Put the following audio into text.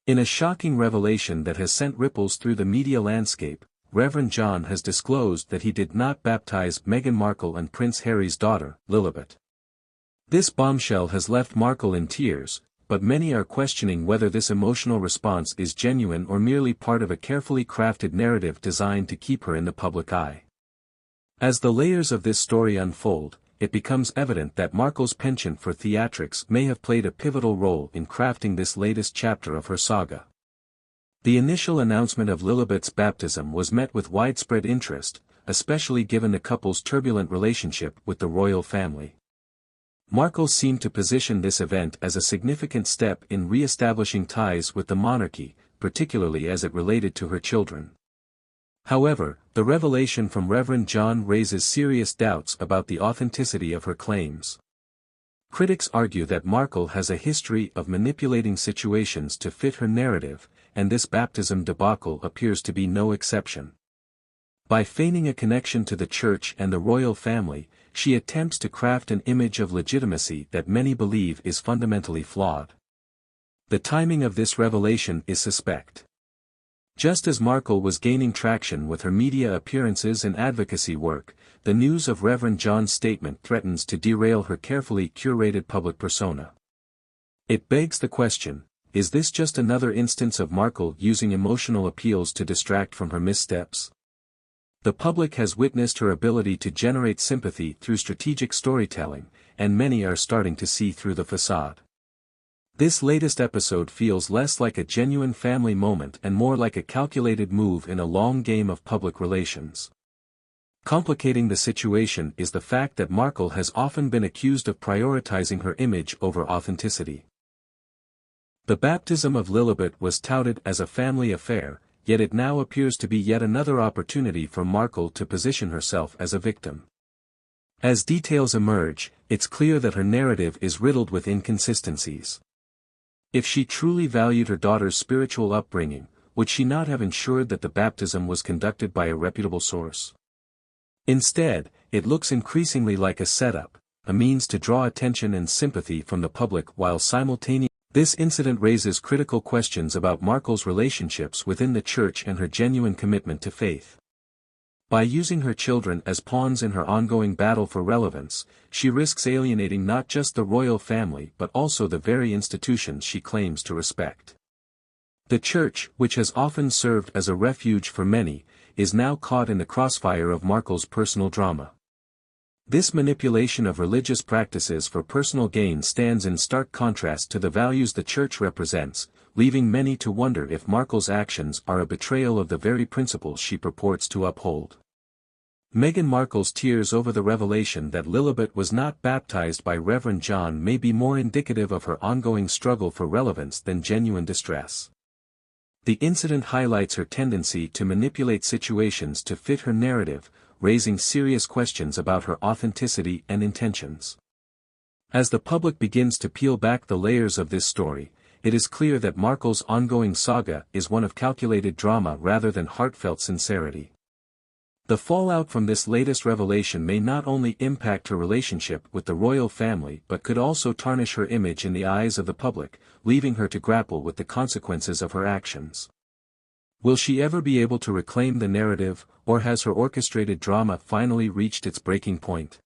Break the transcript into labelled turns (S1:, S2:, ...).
S1: In a shocking revelation that has sent ripples through the media landscape, Reverend John has disclosed that he did not baptize Meghan Markle and Prince Harry's daughter, Lilibet. This bombshell has left Markle in tears, but many are questioning whether this emotional response is genuine or merely part of a carefully crafted narrative designed to keep her in the public eye. As the layers of this story unfold, it becomes evident that Markle's penchant for theatrics may have played a pivotal role in crafting this latest chapter of her saga. The initial announcement of Lilibet's baptism was met with widespread interest, especially given the couple's turbulent relationship with the royal family. Markle seemed to position this event as a significant step in re-establishing ties with the monarchy, particularly as it related to her children. However, the revelation from Reverend John raises serious doubts about the authenticity of her claims. Critics argue that Markle has a history of manipulating situations to fit her narrative, and this baptism debacle appears to be no exception. By feigning a connection to the church and the royal family, she attempts to craft an image of legitimacy that many believe is fundamentally flawed. The timing of this revelation is suspect. Just as Markle was gaining traction with her media appearances and advocacy work, the news of Reverend John's statement threatens to derail her carefully curated public persona. It begs the question, is this just another instance of Markle using emotional appeals to distract from her missteps? The public has witnessed her ability to generate sympathy through strategic storytelling, and many are starting to see through the facade. This latest episode feels less like a genuine family moment and more like a calculated move in a long game of public relations. Complicating the situation is the fact that Markle has often been accused of prioritizing her image over authenticity. The baptism of Lilibet was touted as a family affair, yet it now appears to be yet another opportunity for Markle to position herself as a victim. As details emerge, it's clear that her narrative is riddled with inconsistencies. If she truly valued her daughter's spiritual upbringing, would she not have ensured that the baptism was conducted by a reputable source? Instead, it looks increasingly like a setup, a means to draw attention and sympathy from the public while simultaneously. This incident raises critical questions about Markle's relationships within the church and her genuine commitment to faith. By using her children as pawns in her ongoing battle for relevance, she risks alienating not just the royal family but also the very institutions she claims to respect. The church, which has often served as a refuge for many, is now caught in the crossfire of Markle's personal drama. This manipulation of religious practices for personal gain stands in stark contrast to the values the church represents, leaving many to wonder if Markle's actions are a betrayal of the very principles she purports to uphold. Meghan Markle's tears over the revelation that Lilibet was not baptized by Reverend John may be more indicative of her ongoing struggle for relevance than genuine distress. The incident highlights her tendency to manipulate situations to fit her narrative, raising serious questions about her authenticity and intentions. As the public begins to peel back the layers of this story, it is clear that Markle's ongoing saga is one of calculated drama rather than heartfelt sincerity. The fallout from this latest revelation may not only impact her relationship with the royal family but could also tarnish her image in the eyes of the public, leaving her to grapple with the consequences of her actions. Will she ever be able to reclaim the narrative, or has her orchestrated drama finally reached its breaking point?